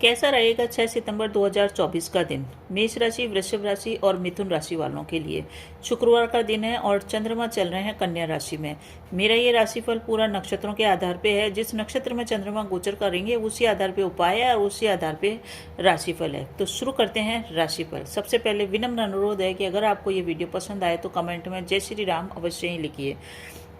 कैसा रहेगा 6 सितंबर 2024 का दिन मेष राशि, वृषभ राशि और मिथुन राशि वालों के लिए। शुक्रवार का दिन है और चंद्रमा चल रहे हैं कन्या राशि में। मेरा ये राशिफल पूरा नक्षत्रों के आधार पे है। जिस नक्षत्र में चंद्रमा गोचर करेंगे उसी आधार पे उपाय है और उसी आधार पे राशिफल है। तो शुरू करते हैं राशिफल। सबसे पहले विनम्र अनुरोध है कि अगर आपको ये वीडियो पसंद आए तो कमेंट में जय श्री राम अवश्य ही लिखिए।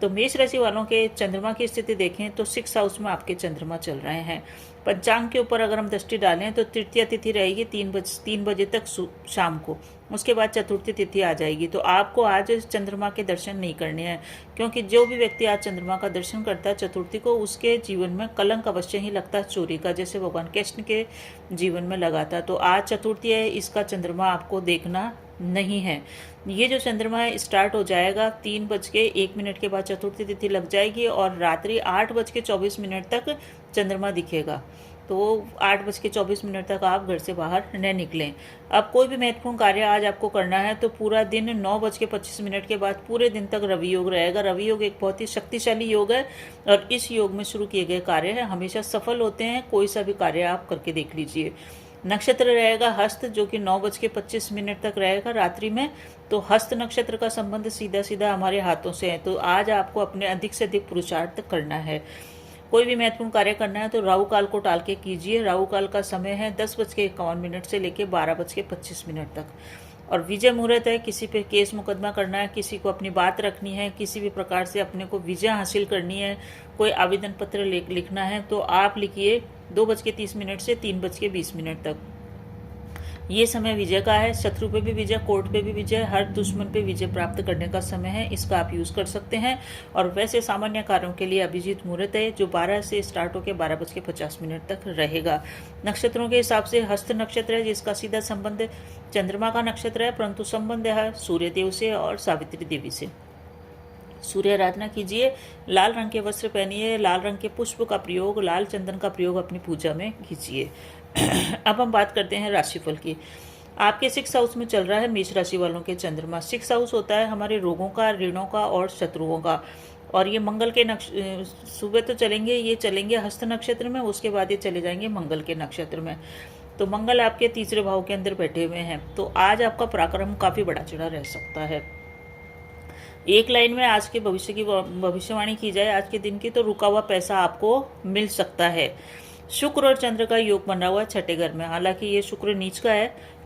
तो मेष राशि वालों के चंद्रमा की स्थिति देखें तो 6 हाउस में आपके चंद्रमा चल रहे हैं। पंचांग के ऊपर अगर हम दृष्टि डालें तो तृतीया तिथि रहेगी 3 बजे तक शाम को। उसके बाद चतुर्थी तिथि आ जाएगी। तो आपको आज चंद्रमा के दर्शन नहीं करने हैं, क्योंकि जो भी व्यक्ति आज चंद्रमा का दर्शन करता है चतुर्थी को, उसके जीवन में कलंक अवश्य ही लगता है चोरी का, जैसे भगवान कृष्ण के जीवन में लगा था। तो आज चतुर्थी है, इसका चंद्रमा आपको देखना नहीं है। ये जो चंद्रमा है स्टार्ट हो जाएगा 3:01 के बाद चतुर्थी तिथि लग जाएगी और रात्रि 8:24 तक चंद्रमा दिखेगा। तो 8:24 तक आप घर से बाहर न निकलें। अब कोई भी महत्वपूर्ण कार्य आज आपको करना है तो पूरा दिन 9:25 के बाद पूरे दिन तक रवि योग रहेगा। रवि योग एक बहुत ही शक्तिशाली योग है और इस योग में शुरू किए गए कार्य हमेशा सफल होते हैं। कोई सा भी कार्य आप करके देख लीजिए। नक्षत्र रहेगा हस्त, जो कि 9:25 तक रहेगा रात्रि में। तो हस्त नक्षत्र का संबंध सीधा सीधा हमारे हाथों से है। तो आज आपको अपने अधिक से अधिक पुरुषार्थ करना है। कोई भी महत्वपूर्ण कार्य करना है तो राहु काल को टाल के कीजिए। राहु काल का समय है 10:51 से लेकर 12:25 तक। और विजय मुहूर्त है। किसी पे केस मुकदमा करना है, किसी को अपनी बात रखनी है, किसी भी प्रकार से अपने को विजय हासिल करनी है, कोई आवेदन पत्र लिखना है तो आप लिखिए 2:30 से 3:20 तक। ये समय विजय का है। शत्रु पे भी विजय, कोर्ट पे भी विजय, हर दुश्मन पे विजय प्राप्त करने का समय है। इसका आप यूज कर सकते हैं। और वैसे सामान्य कार्यों के लिए अभिजीत मुहूर्त है, जो 12 से स्टार्ट होकर 12:50 तक रहेगा। नक्षत्रों के हिसाब से हस्त नक्षत्र है, जिसका सीधा संबंध चंद्रमा का नक्षत्र है, परंतु संबंध है सूर्य देव से और सावित्री देवी से। सूर्य आराधना कीजिए, लाल रंग के वस्त्र पहनिए, लाल रंग के पुष्प का प्रयोग, लाल चंदन का प्रयोग अपनी पूजा में कीजिए। अब हम बात करते हैं राशिफल की। आपके 6 हाउस में चल रहा है मेष राशि वालों के चंद्रमा। 6 हाउस होता है हमारे रोगों का, ऋणों का और शत्रुओं का। और ये मंगल के सुबह तो चलेंगे, ये चलेंगे हस्त नक्षत्र में, उसके बाद ये चले जाएंगे मंगल के नक्षत्र में। तो मंगल आपके तीसरे भाव के अंदर बैठे हुए हैं। तो आज आपका पराक्रम काफी बड़ा चढ़ा रह सकता है। एक लाइन में आज के भविष्य की भविष्यवाणी की जाए आज के दिन की, तो रुका हुआ पैसा आपको मिल सकता है। शुक्र और चंद्र का योग बना हुआ है 6ठे घर में। हालांकि ये शुक्र नीच का है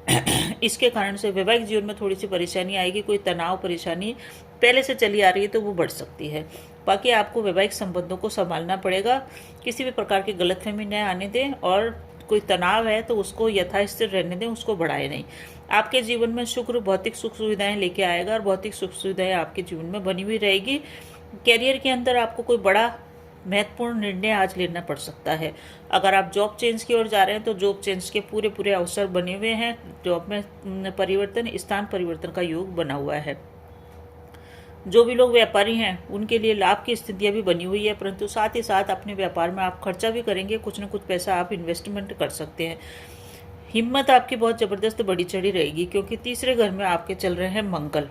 इसके कारण से वैवाहिक जीवन में थोड़ी सी परेशानी आएगी। कोई तनाव परेशानी पहले से चली आ रही है तो वो बढ़ सकती है। बाकी आपको वैवाहिक संबंधों को संभालना पड़ेगा। किसी भी प्रकार की गलतफहमी न आने दें और कोई तनाव है तो उसको यथास्थिर रहने दें, उसको बढ़ाए नहीं। आपके जीवन में शुक्र भौतिक सुख सुविधाएं लेके आएगा और भौतिक सुख सुविधाएं आपके जीवन में बनी हुई रहेगी। कैरियर के अंदर आपको कोई बड़ा महत्वपूर्ण निर्णय आज लेना पड़ सकता है। अगर आप जॉब चेंज की ओर जा रहे हैं तो जॉब चेंज के पूरे अवसर बने हुए हैं। जॉब में परिवर्तन, स्थान परिवर्तन का योग बना हुआ है। जो भी लोग व्यापारी हैं उनके लिए लाभ की स्थितियां भी बनी हुई है, परंतु साथ ही साथ अपने व्यापार में आप खर्चा भी करेंगे। कुछ न कुछ पैसा आप इन्वेस्टमेंट कर सकते हैं। हिम्मत आपकी बहुत जबरदस्त बढ़ी चढ़ी रहेगी, क्योंकि तीसरे घर में आपके चल रहे हैं मंगल।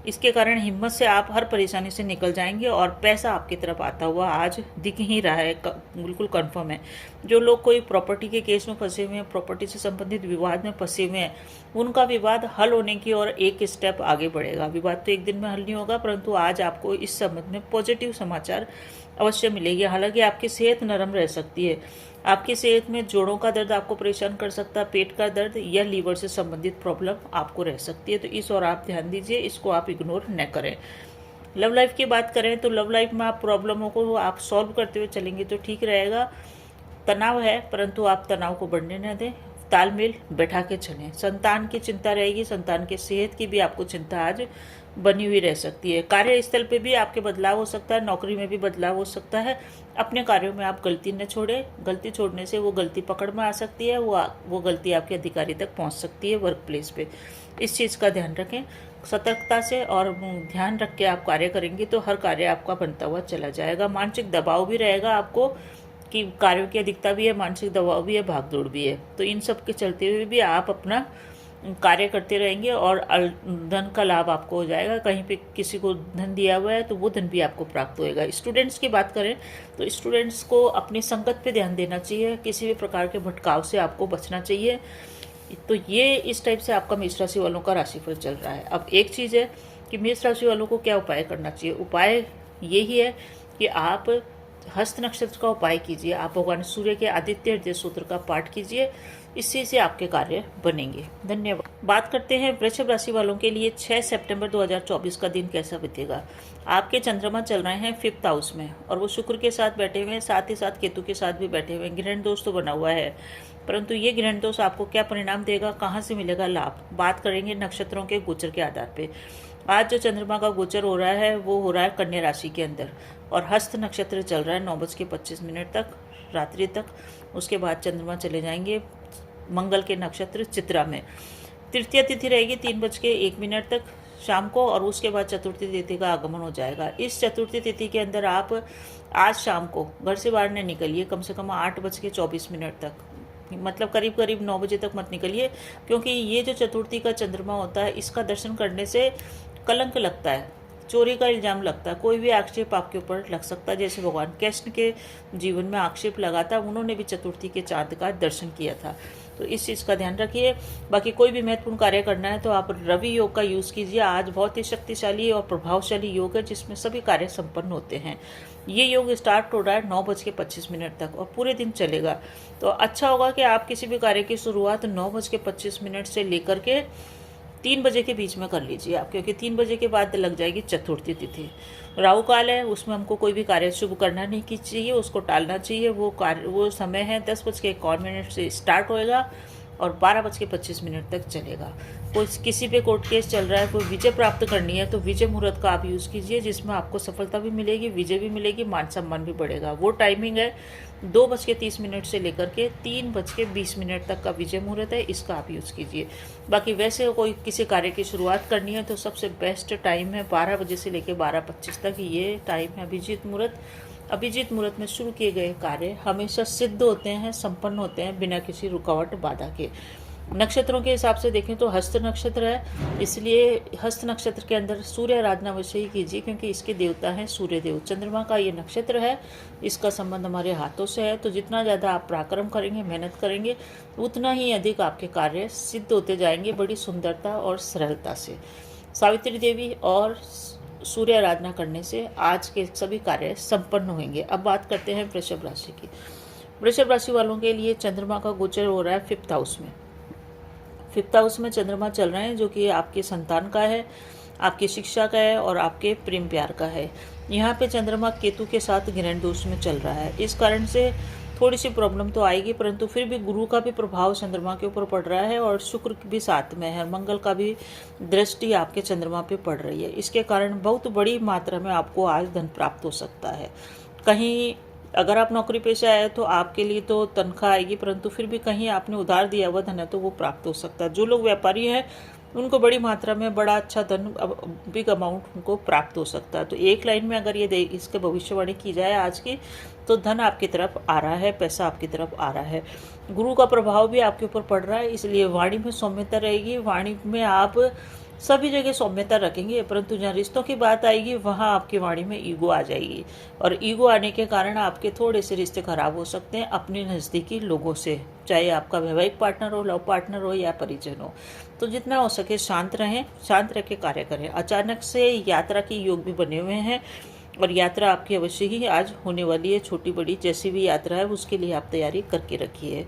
इसके कारण हिम्मत से आप हर परेशानी से निकल जाएंगे और पैसा आपकी तरफ आता हुआ आज दिख ही रहा है, बिल्कुल कंफर्म है। जो लोग कोई प्रॉपर्टी के केस में फंसे हुए हैं, प्रॉपर्टी से संबंधित विवाद में फंसे हुए हैं, उनका विवाद हल होने की और एक स्टेप आगे बढ़ेगा। विवाद तो एक दिन में हल नहीं होगा, परंतु आज आपको इस संबंध में पॉजिटिव समाचार अवश्य मिलेगी। हालांकि आपकी सेहत नरम रह सकती है। आपकी सेहत में जोड़ों का दर्द आपको परेशान कर सकता है, पेट का दर्द या लीवर से संबंधित प्रॉब्लम आपको रह सकती है। तो इस और आप ध्यान दीजिए, इसको आप इग्नोर न करें। लव लाइफ की बात करें तो लव लाइफ में आप प्रॉब्लमों को आप सॉल्व करते हुए चलेंगे तो ठीक रहेगा। तनाव है, परंतु आप तनाव को बढ़ने न दें, तालमेल बैठा के चलें। संतान की चिंता रहेगी, संतान की सेहत की भी आपको चिंता आज बनी हुई रह सकती है। कार्यस्थल पे भी आपके बदलाव हो सकता है, नौकरी में भी बदलाव हो सकता है। अपने कार्यों में आप गलती न छोड़ें। गलती छोड़ने से वो गलती पकड़ में आ सकती है, वो गलती आपके अधिकारी तक पहुंच सकती है वर्क प्लेस पे। इस चीज़ का ध्यान रखें। सतर्कता से और ध्यान रख के आप कार्य करेंगे तो हर कार्य आपका बनता हुआ चला जाएगा। मानसिक दबाव भी रहेगा आपको कि कार्यों की अधिकता भी है, मानसिक दबाव भी है, भागदौड़ भी है। तो इन सब के चलते हुए भी आप अपना कार्य करते रहेंगे और धन का लाभ आपको हो जाएगा। कहीं पे किसी को धन दिया हुआ है तो वो धन भी आपको प्राप्त होएगा। स्टूडेंट्स की बात करें तो स्टूडेंट्स को अपनी संगत पे ध्यान देना चाहिए, किसी भी प्रकार के भटकाव से आपको बचना चाहिए। तो ये इस टाइप से आपका मेष राशि वालों का राशिफल चल रहा है। अब एक चीज़ है कि मेष राशि वालों को क्या उपाय करना चाहिए। उपाय यही है कि आप हस्त नक्षत्र का उपाय कीजिए, आप भगवान सूर्य के आदित्य हृदय सूत्र का पाठ कीजिए, इससे से आपके कार्य बनेंगे। धन्यवाद। बात करते हैं वृषभ राशि वालों के लिए 6 सितंबर 2024 का दिन कैसा बीतेगा। आपके चंद्रमा चल रहे हैं 5th हाउस में और वो शुक्र के साथ बैठे हुए हैं, साथ ही साथ केतु के साथ भी बैठे हुए हैं। ग्रहण दोष तो बना हुआ है, परंतु ये ग्रहण दोष आपको क्या परिणाम देगा, कहाँ से मिलेगा लाभ, बात करेंगे नक्षत्रों के गोचर के आधार पे। आज जो चंद्रमा का गोचर हो रहा है वो हो रहा है कन्या राशि के अंदर और हस्त नक्षत्र चल रहा है 9:25 तक रात्रि तक। उसके बाद चंद्रमा चले जाएंगे मंगल के नक्षत्र चित्रा में। तृतीय तिथि रहेगी 3:01 तक शाम को और उसके बाद चतुर्थी तिथि का आगमन हो जाएगा। इस चतुर्थी तिथि के अंदर आप आज शाम को घर से बाहर न निकलिए, कम से कम 8:24 तक, मतलब करीब करीब 9 बजे तक मत निकलिए, क्योंकि ये जो चतुर्थी का चंद्रमा होता है इसका दर्शन करने से कलंक लगता है, चोरी का इल्जाम लगता है, कोई भी आक्षेप आपके ऊपर लग सकता है। जैसे भगवान कृष्ण के जीवन में आक्षेप लगा था, उन्होंने भी चतुर्थी के चांद का दर्शन किया था। तो इस चीज़ का ध्यान रखिए। बाकी कोई भी महत्वपूर्ण कार्य करना है तो आप रवि योग का यूज़ कीजिए। आज बहुत ही शक्तिशाली और प्रभावशाली योग है जिसमें सभी कार्य संपन्न होते हैं। ये योग स्टार्ट हो रहा है 9:25 तक और पूरे दिन चलेगा। तो अच्छा होगा कि आप किसी भी कार्य की शुरुआत 9:25 से लेकर के 3 बजे के बीच में कर लीजिए आप, क्योंकि 3 बजे के बाद लग जाएगी चतुर्थी तिथि। राहु काल है, उसमें हमको कोई भी कार्य शुभ करना नहीं चाहिए, उसको टालना चाहिए। वो समय है 10:51 से स्टार्ट होएगा और 12:25 तक चलेगा। कोई किसी पे कोर्ट केस चल रहा है, कोई विजय प्राप्त करनी है तो विजय मुहूर्त का आप यूज़ कीजिए, जिसमें आपको सफलता भी मिलेगी, विजय भी मिलेगी, मान सम्मान भी बढ़ेगा। वो टाइमिंग है 2:30 से लेकर के 3:20 तक का विजय मुहूर्त है, इसका आप यूज़ कीजिए। बाकी वैसे कोई किसी कार्य की शुरुआत करनी है तो सबसे बेस्ट टाइम है 12 बजे से लेकर 12:25 तक, ये टाइम है अभिजीत मुहूर्त। अभिजीत मुहूर्त में शुरू किए गए कार्य हमेशा सिद्ध होते हैं, संपन्न होते हैं बिना किसी रुकावट बाधा के। नक्षत्रों के हिसाब से देखें तो हस्त नक्षत्र है, इसलिए हस्त नक्षत्र के अंदर सूर्य आराधना अवश्य ही कीजिए, क्योंकि इसके देवता हैं सूर्य देव। चंद्रमा का ये नक्षत्र है, इसका संबंध हमारे हाथों से है। तो जितना ज़्यादा आप पराक्रम करेंगे, मेहनत करेंगे, उतना ही अधिक आपके कार्य सिद्ध होते जाएंगे बड़ी सुंदरता और सरलता से। सावित्री देवी और सूर्य आराधना करने से आज के सभी कार्य संपन्न होंगे। अब बात करते हैं वृषभ राशि की। वृषभ राशि वालों के लिए चंद्रमा का गोचर हो रहा है 5th हाउस में। 5th हाउस में चंद्रमा चल रहे हैं, जो कि आपके संतान का है, आपकी शिक्षा का है और आपके प्रेम प्यार का है। यहाँ पे चंद्रमा केतु के साथ ग्रहण दोष में चल रहा है, इस कारण से थोड़ी सी प्रॉब्लम तो आएगी, परंतु फिर भी गुरु का भी प्रभाव चंद्रमा के ऊपर पड़ रहा है और शुक्र भी साथ में है, मंगल का भी दृष्टि आपके चंद्रमा पे पड़ रही है। इसके कारण बहुत बड़ी मात्रा में आपको आज धन प्राप्त हो सकता है। कहीं अगर आप नौकरी पेशा है तो आपके लिए तो तनख्वाह आएगी, परंतु फिर भी कहीं आपने उधार दिया हुआ धन है तो वो प्राप्त हो सकता है। जो लोग व्यापारी हैं उनको बड़ी मात्रा में बड़ा अच्छा धन, बिग अमाउंट उनको प्राप्त हो सकता है। तो एक लाइन में अगर ये इसके भविष्यवाणी की जाए आज की, तो धन आपकी तरफ आ रहा है, पैसा आपकी तरफ आ रहा है। गुरु का प्रभाव भी आपके ऊपर पड़ रहा है, इसलिए वाणी में सौम्यता रहेगी। वाणी में आप सभी जगह सौम्यता रखेंगे, परंतु जहाँ रिश्तों की बात आएगी वहाँ आपकी वाणी में ईगो आ जाएगी और ईगो आने के कारण आपके थोड़े से रिश्ते खराब हो सकते हैं अपने नज़दीकी लोगों से, चाहे आपका वैवाहिक पार्टनर हो, लव पार्टनर हो या परिजन हो। तो जितना हो सके शांत रहें, शांत रह के कार्य करें। अचानक से यात्रा के योग भी बने हुए हैं और यात्रा आपकी अवश्य ही आज होने वाली है। छोटी बड़ी जैसी भी यात्रा है उसके लिए आप तैयारी करके रखिए।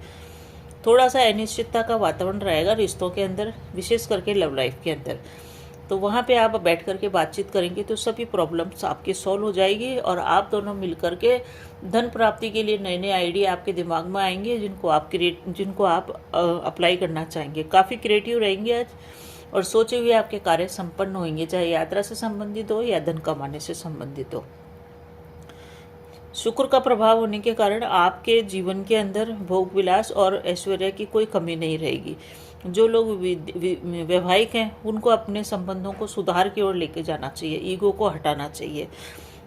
थोड़ा सा अनिश्चितता का वातावरण रहेगा रिश्तों के अंदर, विशेष करके लव लाइफ के अंदर। तो वहाँ पे आप बैठ करके बातचीत करेंगे तो सभी प्रॉब्लम्स आपके सॉल्व हो जाएगी और आप दोनों मिल करके धन प्राप्ति के लिए नए नए आइडिया आपके दिमाग में आएंगे, जिनको आप अप्लाई करना चाहेंगे। काफ़ी क्रिएटिव रहेंगे आज और सोचे हुए आपके कार्य संपन्न होंगे, चाहे यात्रा से संबंधित हो या धन कमाने से संबंधित हो। शुक्र का प्रभाव होने के कारण आपके जीवन के अंदर भोग विलास और ऐश्वर्य की कोई कमी नहीं रहेगी। जो लोग वैवाहिक हैं उनको अपने संबंधों को सुधार की ओर लेके जाना चाहिए, ईगो को हटाना चाहिए।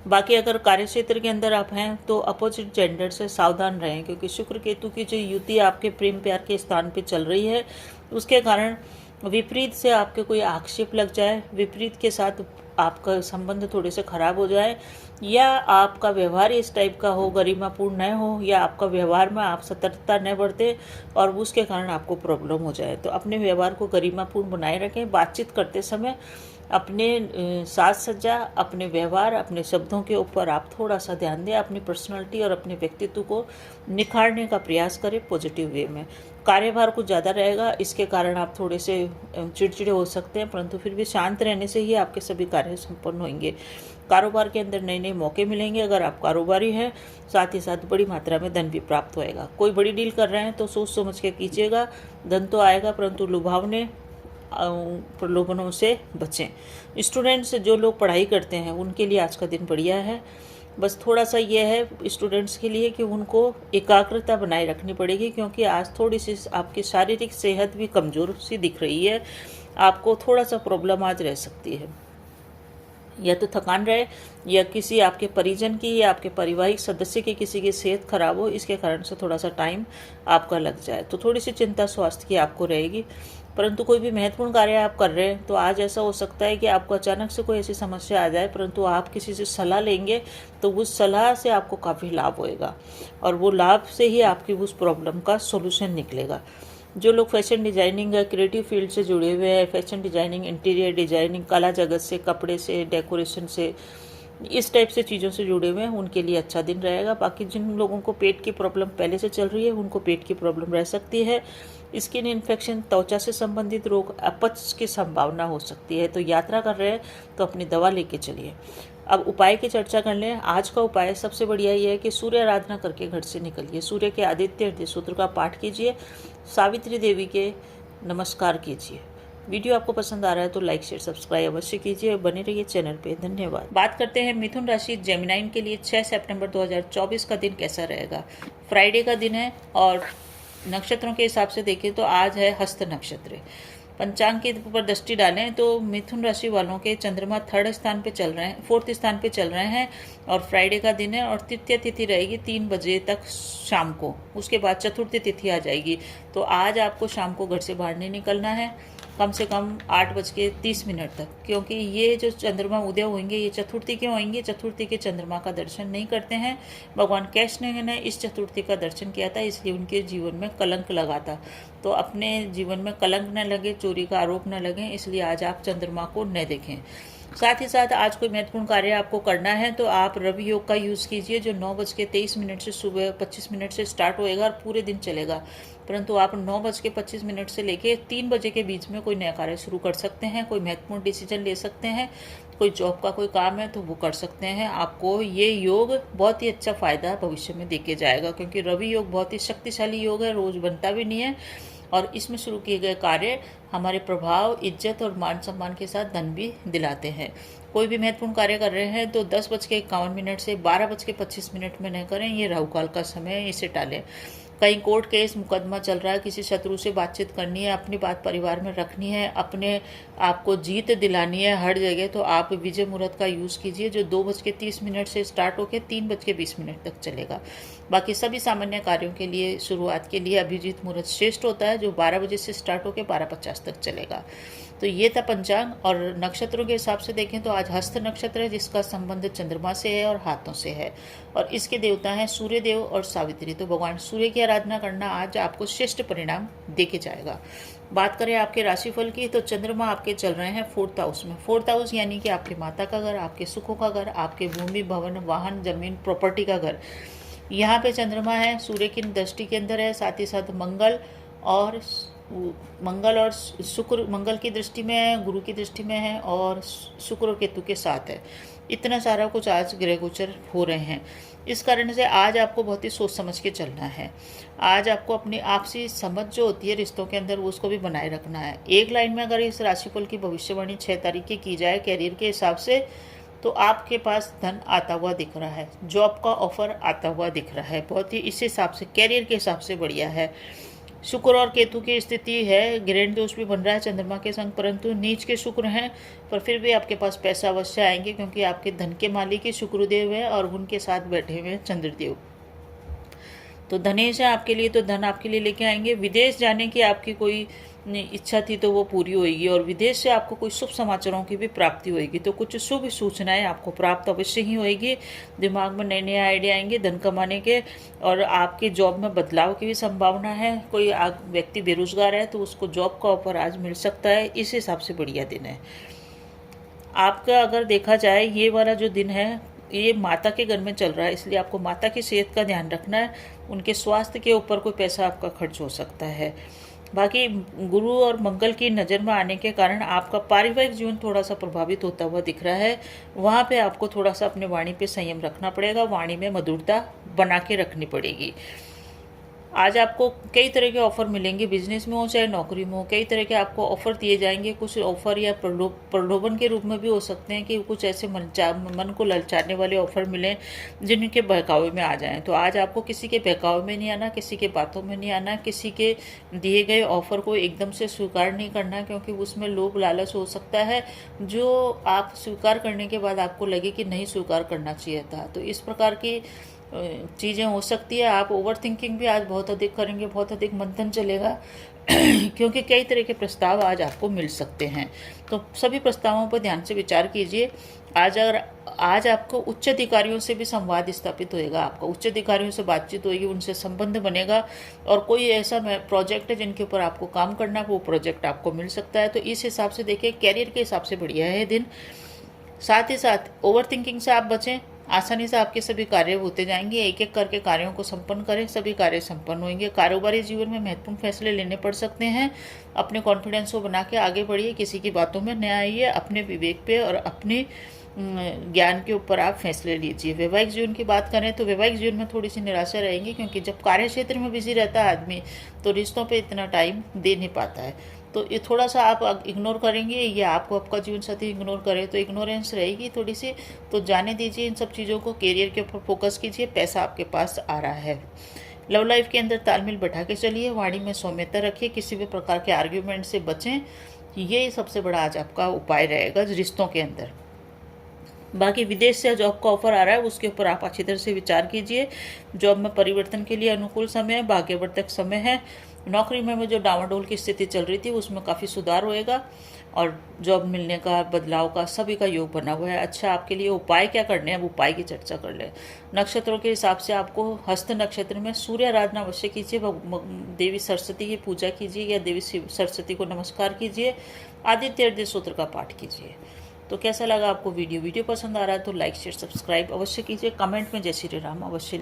बाकी अगर कार्य क्षेत्र के अंदर आप हैं तो अपोजिट जेंडर से सावधान रहें, क्योंकि शुक्र केतु की जो युति आपके प्रेम प्यार के स्थान पे चल रही है उसके कारण विपरीत से आपके कोई आक्षेप लग जाए, विपरीत के साथ आपका संबंध थोड़े से खराब हो जाए, या आपका व्यवहार इस टाइप का हो, गरिमापूर्ण न हो, या आपका व्यवहार में आप सतर्कता न बरते और उसके कारण आपको प्रॉब्लम हो जाए। तो अपने व्यवहार को गरिमापूर्ण बनाए रखें। बातचीत करते समय अपने साज सज्जा, अपने व्यवहार, अपने शब्दों के ऊपर आप थोड़ा सा ध्यान दें। अपनी पर्सनालिटी और अपने व्यक्तित्व को निखारने का प्रयास करें पॉजिटिव वे में। कार्यभार कुछ ज़्यादा रहेगा, इसके कारण आप थोड़े से चिड़चिड़े हो सकते हैं, परंतु फिर भी शांत रहने से ही आपके सभी कार्य संपन्न होंगे। कारोबार के अंदर नए नए मौके मिलेंगे अगर आप कारोबारी हैं। साथ ही साथ बड़ी मात्रा में धन भी प्राप्त होएगा। कोई बड़ी डील कर रहे हैं तो सोच समझ के कीजिएगा। धन तो आएगा, परंतु लुभावने प्रलोभनों से बचें। स्टूडेंट्स जो लोग पढ़ाई करते हैं उनके लिए आज का दिन बढ़िया है। बस थोड़ा सा ये है स्टूडेंट्स के लिए कि उनको एकाग्रता बनाए रखनी पड़ेगी, क्योंकि आज थोड़ी सी आपकी शारीरिक सेहत भी कमज़ोर सी दिख रही है। आपको थोड़ा सा प्रॉब्लम आज रह सकती है, या तो थकान रहे, या किसी आपके परिजन की या आपके पारिवारिक सदस्य की किसी की सेहत खराब हो, इसके कारण से थोड़ा सा टाइम आपका लग जाए। तो थोड़ी सी चिंता स्वास्थ्य की आपको रहेगी। परंतु कोई भी महत्वपूर्ण कार्य आप कर रहे हैं तो आज ऐसा हो सकता है कि आपको अचानक से कोई ऐसी समस्या आ जाए, परंतु आप किसी से सलाह लेंगे तो उस सलाह से आपको काफ़ी लाभ होएगा, और वो लाभ से ही आपकी उस प्रॉब्लम का सोल्यूशन निकलेगा। जो लोग फैशन डिजाइनिंग या क्रिएटिव फील्ड से जुड़े हुए हैं, फैशन डिजाइनिंग, इंटीरियर डिजाइनिंग, कला जगत से, कपड़े से, डेकोरेशन से, इस टाइप से चीज़ों से जुड़े हुए हैं, उनके लिए अच्छा दिन रहेगा। बाकी जिन लोगों को पेट की प्रॉब्लम पहले से चल रही है उनको पेट की प्रॉब्लम रह सकती है। स्किन इन्फेक्शन, त्वचा से संबंधित रोग, अपच की संभावना हो सकती है। तो यात्रा कर रहे हैं तो अपनी दवा लेके चलिए। अब उपाय की चर्चा कर लें। आज का उपाय सबसे बढ़िया ये है कि सूर्य आराधना करके घर से निकलिए। सूर्य के आदित्य हृदय सूत्र का पाठ कीजिए, सावित्री देवी के नमस्कार कीजिए। वीडियो आपको पसंद आ रहा है तो लाइक शेयर सब्सक्राइब अवश्य कीजिए। बने रहिए चैनल पे। धन्यवाद। बात करते हैं मिथुन राशि जेमिनाइन के लिए 6 सितंबर 2024 का दिन कैसा रहेगा। फ्राइडे का दिन है और नक्षत्रों के हिसाब से देखें तो आज है हस्त नक्षत्र। पंचांग के ऊपर दृष्टि डालें तो मिथुन राशि वालों के चंद्रमा 4th स्थान पे चल रहे हैं, 4th स्थान पे चल रहे हैं, और फ्राइडे का दिन है और तृतीय तिथि रहेगी 3 बजे तक शाम को। उसके बाद चतुर्थी तिथि आ जाएगी। तो आज आपको शाम को घर से बाहर नहीं निकलना है, कम से कम 8:30 तक, क्योंकि ये जो चंद्रमा उदय होंगे ये चतुर्थी के होंगे। चतुर्थी के चंद्रमा का दर्शन नहीं करते हैं। भगवान कृष्ण ने इस चतुर्थी का दर्शन किया था, इसलिए उनके जीवन में कलंक लगा था। तो अपने जीवन में कलंक न लगे, चोरी का आरोप न लगे, इसलिए आज आप चंद्रमा को न देखें। साथ ही साथ आज कोई महत्वपूर्ण कार्य आपको करना है तो आप रवि योग का यूज़ कीजिए, जो 9:23 से सुबह 25 से स्टार्ट होएगा और पूरे दिन चलेगा। परंतु आप 9:25 से लेके 3 बजे के बीच में कोई नया कार्य शुरू कर सकते हैं, कोई महत्वपूर्ण डिसीजन ले सकते हैं, कोई जॉब का कोई काम है तो वो कर सकते हैं। आपको ये योग बहुत ही अच्छा फायदा भविष्य में देके जाएगा, क्योंकि रवि योग बहुत ही शक्तिशाली योग है, रोज बनता भी नहीं है, और इसमें शुरू किए गए कार्य हमारे प्रभाव, इज्जत और मान सम्मान के साथ धन भी दिलाते हैं। कोई भी महत्वपूर्ण कार्य कर रहे हैं तो 10:51 से 12:25 में न करें, ये राहुकाल का समय है, इसे टालें। कहीं कोर्ट केस मुकदमा चल रहा है, किसी शत्रु से बातचीत करनी है, अपनी बात परिवार में रखनी है, अपने आपको जीत दिलानी है हर जगह, तो आप विजय मुहूर्त का यूज़ कीजिए, जो 2:30 से स्टार्ट होकर 3:20 तक चलेगा। बाकी सभी सामान्य कार्यों के लिए शुरुआत के लिए अभिजीत मुहूर्त श्रेष्ठ होता है, जो 12 बजे से स्टार्ट होकर 12:50 तक चलेगा। तो ये था पंचांग। और नक्षत्रों के हिसाब से देखें तो आज हस्त नक्षत्र है, जिसका संबंध चंद्रमा से है और हाथों से है, और इसके देवता हैं सूर्य देव और सावित्री। तो भगवान सूर्य की आराधना करना आज आपको श्रेष्ठ परिणाम देके जाएगा। बात करें आपके राशिफल की तो चंद्रमा आपके चल रहे हैं 4th हाउस में। 4th हाउस यानी कि आपके माता का घर, आपके सुखों का घर, आपके भूमि, भवन, वाहन, जमीन, प्रॉपर्टी का घर। यहाँ पे चंद्रमा है, सूर्य की दृष्टि के अंदर है, साथ ही साथ मंगल और शुक्र, मंगल की दृष्टि में है, गुरु की दृष्टि में है, और शुक्र और केतु के साथ है। इतना सारा कुछ आज ग्रह गोचर हो रहे हैं। इस कारण से आज आपको बहुत ही सोच समझ के चलना है। आज आपको अपनी आपसी समझ जो होती है रिश्तों के अंदर, वो उसको भी बनाए रखना है। एक लाइन में अगर इस राशिफल की भविष्यवाणी 6 तारीख की जाए कैरियर के हिसाब से, तो आपके पास धन आता हुआ दिख रहा है, जॉब का ऑफर आता हुआ दिख रहा है, बहुत ही इस हिसाब से कैरियर के हिसाब से बढ़िया है। शुक्र और केतु की स्थिति है, ग्रहण दोष भी बन रहा है चंद्रमा के संग, परंतु नीच के शुक्र हैं, पर फिर भी आपके पास पैसा अवश्य आएंगे, क्योंकि आपके धन के मालिक ही शुक्रदेव है और उनके साथ बैठे हुए हैं चंद्रदेव। तो धनेश है आपके लिए, तो धन आपके लिए लेके आएंगे। विदेश जाने की आपकी कोई इच्छा थी तो वो पूरी होगी, और विदेश से आपको कोई शुभ समाचारों की भी प्राप्ति होगी। तो कुछ शुभ सूचनाएं आपको प्राप्त अवश्य ही होगी। दिमाग में नए नए आइडिया आएंगे धन कमाने के, और आपके जॉब में बदलाव की भी संभावना है। कोई व्यक्ति बेरोजगार है तो उसको जॉब का ऑफर आज मिल सकता है। इस हिसाब से बढ़िया दिन है आपका। अगर देखा जाए ये वाला जो दिन है ये माता के घर में चल रहा है, इसलिए आपको माता की सेहत का ध्यान रखना है। उनके स्वास्थ्य के ऊपर कोई पैसा आपका खर्च हो सकता है। बाकी गुरु और मंगल की नज़र में आने के कारण आपका पारिवारिक जीवन थोड़ा सा प्रभावित होता हुआ दिख रहा है। वहाँ पे आपको थोड़ा सा अपने वाणी पे संयम रखना पड़ेगा, वाणी में मधुरता बना के रखनी पड़ेगी। आज आपको कई तरह के ऑफर मिलेंगे, बिजनेस में हो चाहे नौकरी में हो, कई तरह के आपको ऑफर दिए जाएंगे। कुछ ऑफर या प्रलोभन के रूप में भी हो सकते हैं कि कुछ ऐसे मन को ललचाने वाले ऑफर मिलें जिनके बहकावे में आ जाएं। तो आज आपको किसी के बहकावे में नहीं आना, किसी के बातों में नहीं आना, किसी के दिए गए ऑफर को एकदम से स्वीकार नहीं करना, क्योंकि उसमें लोभ लालच हो सकता है जो आप स्वीकार करने के बाद आपको लगे कि नहीं स्वीकार करना चाहिए था। तो इस प्रकार की चीज़ें हो सकती है। आप ओवर थिंकिंग भी आज बहुत अधिक करेंगे, बहुत अधिक मंथन चलेगा क्योंकि कई तरह के प्रस्ताव आज आपको मिल सकते हैं। तो सभी प्रस्तावों पर ध्यान से विचार कीजिए। आज आपको उच्च अधिकारियों से भी संवाद स्थापित होएगा, आपका उच्च अधिकारियों से बातचीत होगी, उनसे संबंध बनेगा, और कोई ऐसा प्रोजेक्ट है जिनके ऊपर आपको काम करना है वो प्रोजेक्ट आपको मिल सकता है। तो इस हिसाब से देखिए, कैरियर के हिसाब से बढ़िया है दिन। साथ ही साथ ओवर थिंकिंग से आप बचें, आसानी से आपके सभी कार्य होते जाएंगे। एक एक करके कार्यों को संपन्न करें, सभी कार्य संपन्न होंगे। कारोबारी जीवन में महत्वपूर्ण फैसले लेने पड़ सकते हैं। अपने कॉन्फिडेंस को बना के आगे बढ़िए, किसी की बातों में न आइए, अपने विवेक पे और अपने ज्ञान के ऊपर आप फैसले लीजिए। वैवाहिक जीवन की बात करें तो वैवाहिक जीवन में थोड़ी सी निराशा रहेगी, क्योंकि जब कार्य क्षेत्र में बिजी रहता है आदमी तो रिश्तों पे इतना टाइम दे नहीं पाता है। तो ये थोड़ा सा आप इग्नोर करेंगे, या आपको आपका जीवन साथी इग्नोर करे तो इग्नोरेंस रहेगी थोड़ी सी। तो जाने दीजिए इन सब चीज़ों को, कैरियर के ऊपर फोकस कीजिए। पैसा आपके पास आ रहा है। लव लाइफ के अंदर तालमेल बैठा के चलिए, वाणी में सौम्यता रखिए, किसी भी प्रकार के आर्ग्यूमेंट से बचें। ये सबसे बड़ा आज आपका उपाय रहेगा रिश्तों के अंदर। बाकी विदेश से जॉब का ऑफर आ रहा है उसके ऊपर आप अच्छी तरह से विचार कीजिए। जॉब में परिवर्तन के लिए अनुकूल समय है, भाग्यवर्धक समय है। नौकरी में जो डावाडोल की स्थिति चल रही थी उसमें काफ़ी सुधार होएगा, और जॉब मिलने का, बदलाव का, सभी का योग बना हुआ है। अच्छा, आपके लिए उपाय क्या करने हैं, अब उपाय की चर्चा कर ले। नक्षत्रों के हिसाब से आपको हस्त नक्षत्र में सूर्य आराधना अवश्य कीजिए, देवी सरस्वती की पूजा कीजिए, या देवी सरस्वती को नमस्कार कीजिए, आदित्य हृदय सूत्र का पाठ कीजिए। तो कैसा लगा आपको वीडियो पसंद आ रहा है तो लाइक शेयर सब्सक्राइब अवश्य कीजिए। कमेंट में जय श्री राम अवश्य लिखिए।